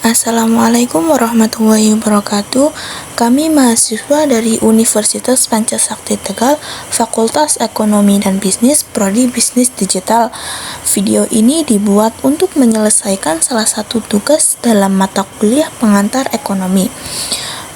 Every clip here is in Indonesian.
Assalamualaikum warahmatullahi wabarakatuh. Kami mahasiswa dari Universitas Pancasakti Tegal, Fakultas Ekonomi dan Bisnis, Prodi Bisnis Digital. Video ini dibuat untuk menyelesaikan salah satu tugas dalam mata kuliah pengantar ekonomi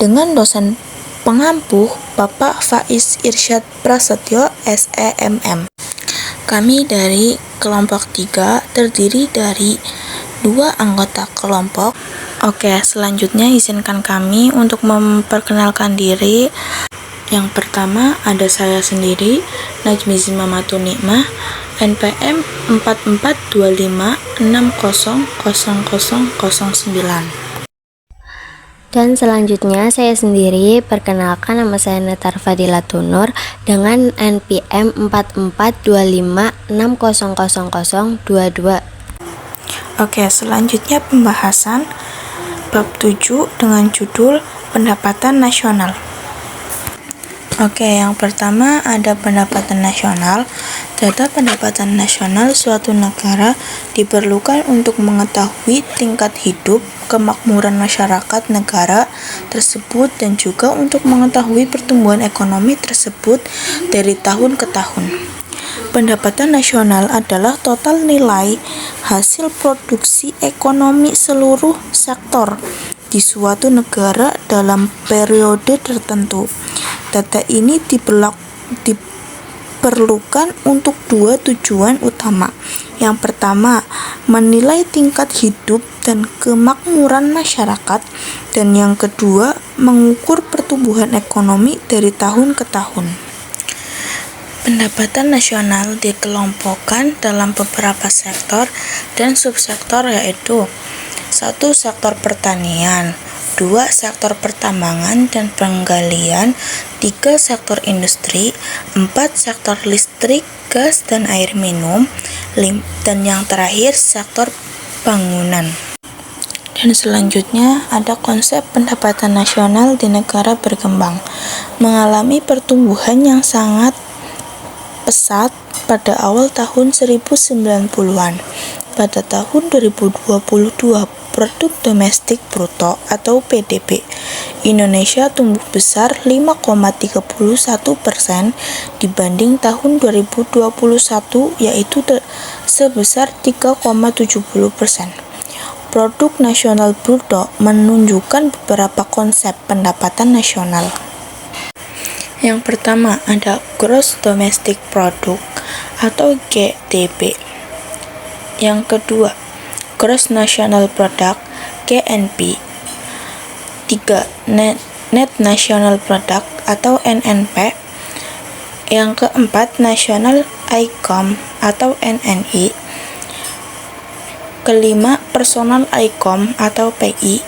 dengan dosen pengampuh Bapak Faiz Irsyad Prasetyo, SEMM. Kami dari kelompok 3 terdiri dari 2 anggota kelompok. Oke, selanjutnya izinkan kami untuk memperkenalkan diri. Yang pertama ada saya sendiri, Najmi Zimamatun Nikmah, NPM 4425600009. Dan selanjutnya saya sendiri, perkenalkan nama saya Netar Fadila Tunur dengan NPM 4425600022. Oke, selanjutnya pembahasan bab 7 dengan judul pendapatan nasional. Oke, yang pertama ada pendapatan nasional. Data pendapatan nasional suatu negara diperlukan untuk mengetahui tingkat hidup, kemakmuran masyarakat negara tersebut, dan juga untuk mengetahui pertumbuhan ekonomi tersebut dari tahun ke tahun. Pendapatan nasional adalah total nilai hasil produksi ekonomi seluruh sektor di suatu negara dalam periode tertentu. Data ini diperlukan untuk 2 tujuan utama. Yang pertama, menilai tingkat hidup dan kemakmuran masyarakat, dan yang kedua, mengukur pertumbuhan ekonomi dari tahun ke tahun. Pendapatan nasional dikelompokkan dalam beberapa sektor dan subsektor, yaitu 1. Sektor pertanian, 2. Sektor pertambangan dan penggalian, 3. Sektor industri, 4. Sektor listrik, gas, dan air minum, dan yang terakhir sektor bangunan. Dan selanjutnya ada konsep pendapatan nasional di negara berkembang, mengalami pertumbuhan yang sangat pesat pada awal tahun 1990-an. Pada tahun 2022, produk domestik bruto atau PDB Indonesia tumbuh besar 5,31% dibanding tahun 2021, yaitu sebesar 3,70%. Produk nasional bruto menunjukkan beberapa konsep pendapatan nasional. Yang pertama ada Gross Domestic Product atau GDP. Yang kedua, Gross National Product, GNP. 3. Net National Product atau NNP. Yang keempat, National Income atau NNI. Kelima, Personal Income atau PI.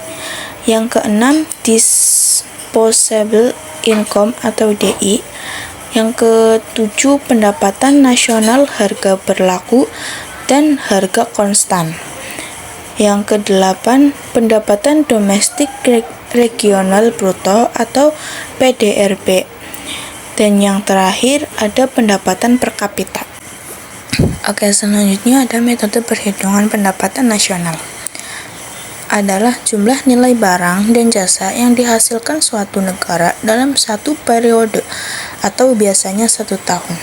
Yang keenam, Disposable Income atau DI. Yang ketujuh, pendapatan nasional harga berlaku dan harga konstan. Yang kedelapan, pendapatan domestik regional bruto atau PDRB. Dan yang terakhir ada pendapatan per kapita. Oke, selanjutnya ada metode perhitungan pendapatan nasional. Adalah jumlah nilai barang dan jasa yang dihasilkan suatu negara dalam satu periode atau biasanya 1 tahun.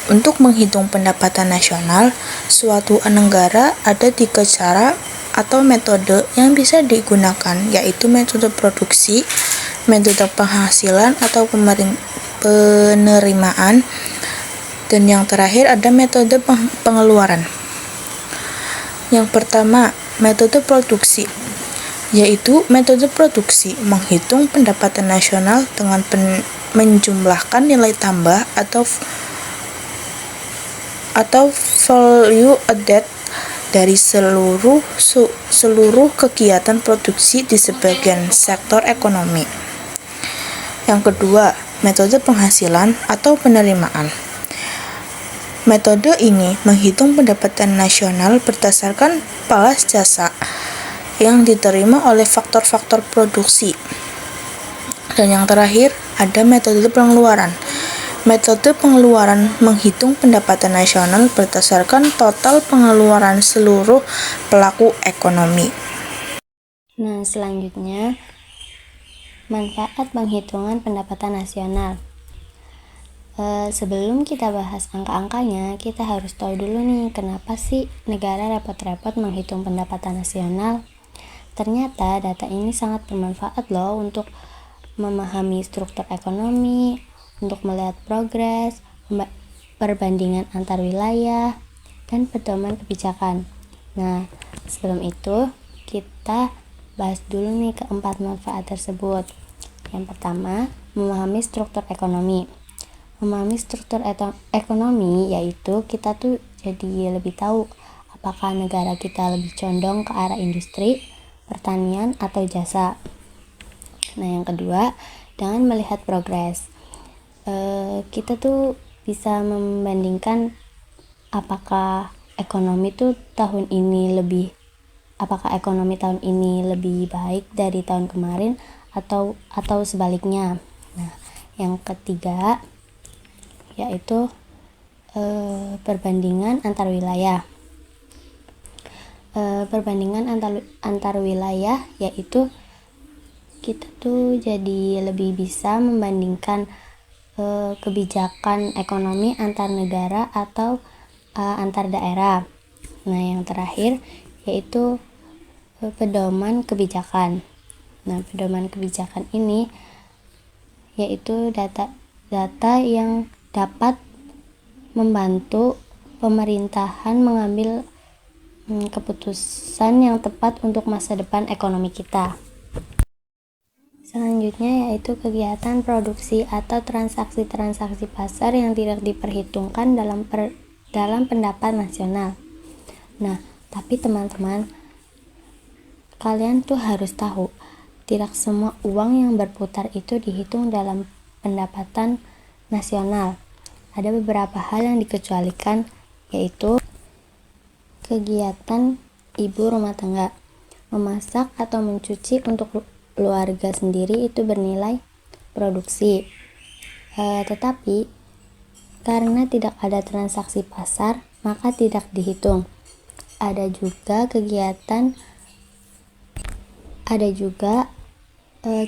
Untuk menghitung pendapatan nasional suatu negara ada 3 cara atau metode yang bisa digunakan, yaitu metode produksi, metode penghasilan atau penerimaan, dan yang terakhir ada metode pengeluaran. Yang pertama, metode produksi, yaitu metode produksi menghitung pendapatan nasional dengan menjumlahkan nilai tambah atau value added dari seluruh kegiatan produksi di sebagian sektor ekonomi. Yang kedua, metode penghasilan atau penerimaan. Metode ini menghitung pendapatan nasional berdasarkan balas jasa yang diterima oleh faktor-faktor produksi. Dan yang terakhir, ada metode pengeluaran. Metode pengeluaran menghitung pendapatan nasional berdasarkan total pengeluaran seluruh pelaku ekonomi. Nah, selanjutnya manfaat penghitungan pendapatan nasional. Sebelum kita bahas angka-angkanya, kita harus tahu dulu nih kenapa sih negara repot-repot menghitung pendapatan nasional. Ternyata data ini sangat bermanfaat loh untuk memahami struktur ekonomi, untuk melihat progres, perbandingan antar wilayah, dan pedoman kebijakan. Nah, sebelum itu kita bahas dulu nih keempat manfaat tersebut. Yang pertama, memahami struktur ekonomi. Memahami struktur ekonomi yaitu kita tuh jadi lebih tahu apakah negara kita lebih condong ke arah industri, pertanian, atau jasa. Nah, yang kedua, dengan melihat progres, kita tuh bisa membandingkan apakah ekonomi tahun ini lebih baik dari tahun kemarin atau sebaliknya. Nah, yang ketiga yaitu perbandingan antar wilayah. Perbandingan antar wilayah yaitu kita tuh jadi lebih bisa membandingkan kebijakan ekonomi antar negara atau antar daerah. Nah, yang terakhir yaitu pedoman kebijakan. Nah, pedoman kebijakan ini yaitu data yang dapat membantu pemerintahan mengambil keputusan yang tepat untuk masa depan ekonomi kita. Selanjutnya yaitu kegiatan produksi atau transaksi-transaksi pasar yang tidak diperhitungkan dalam pendapat nasional. Nah, tapi teman-teman, kalian tuh harus tahu, tidak semua uang yang berputar itu dihitung dalam pendapatan nasional. Ada beberapa hal yang dikecualikan, yaitu kegiatan ibu rumah tangga. Memasak atau mencuci untuk keluarga sendiri itu bernilai produksi. Tetapi karena tidak ada transaksi pasar, maka tidak dihitung. Ada juga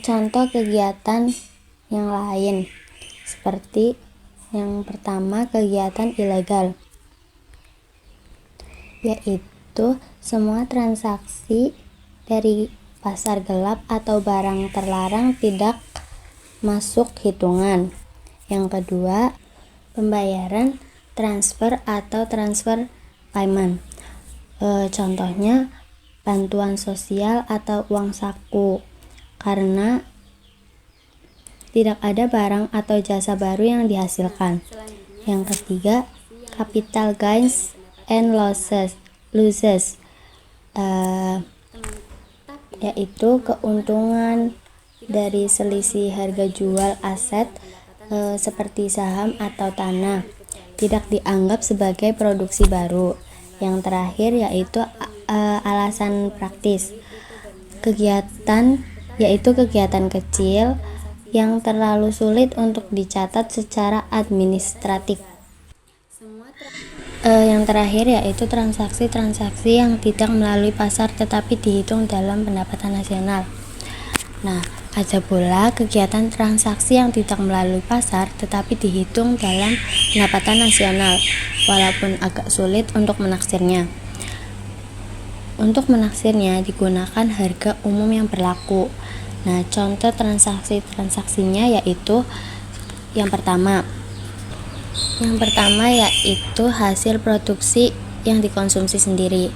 contoh kegiatan yang lain, seperti yang pertama, kegiatan ilegal, yaitu semua transaksi dari pasar gelap atau barang terlarang tidak masuk hitungan. Yang kedua, pembayaran transfer atau transfer payment. Contohnya bantuan sosial atau uang saku, karena tidak ada barang atau jasa baru yang dihasilkan. Yang ketiga, capital gains and losses, yaitu keuntungan dari selisih harga jual aset seperti saham atau tanah, tidak dianggap sebagai produksi baru. Yang terakhir yaitu alasan praktis, kegiatan kecil yang terlalu sulit untuk dicatat secara administratif. Yang terakhir yaitu transaksi-transaksi yang tidak melalui pasar tetapi dihitung dalam pendapatan nasional. Nah, ada pula kegiatan transaksi yang tidak melalui pasar tetapi dihitung dalam pendapatan nasional, walaupun agak sulit untuk menaksirnya. Untuk menaksirnya digunakan harga umum yang berlaku. Nah, contoh transaksinya yaitu yang pertama yaitu hasil produksi yang dikonsumsi sendiri.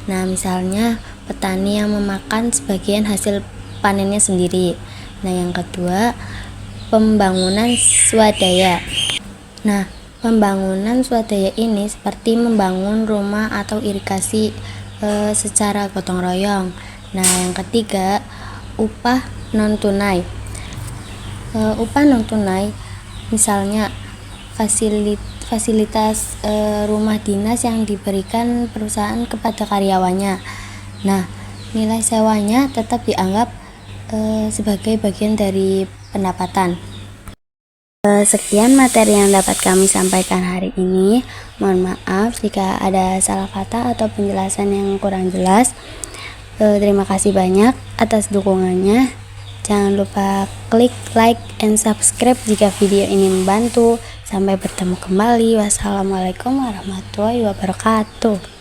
Nah, misalnya petani yang memakan sebagian hasil panennya sendiri. Nah, yang kedua, pembangunan swadaya. Nah, pembangunan swadaya ini seperti membangun rumah atau irigasi secara gotong royong. Nah, yang ketiga, upah non tunai. Upah non tunai misalnya fasilitas rumah dinas yang diberikan perusahaan kepada karyawannya. Nah, nilai sewanya tetap dianggap sebagai bagian dari pendapatan. Sekian materi yang dapat kami sampaikan hari ini. Mohon maaf jika ada salah kata atau penjelasan yang kurang jelas. Terima kasih banyak atas dukungannya. Jangan lupa klik like and subscribe jika video ini membantu. Sampai bertemu kembali. Wassalamualaikum warahmatullahi wabarakatuh.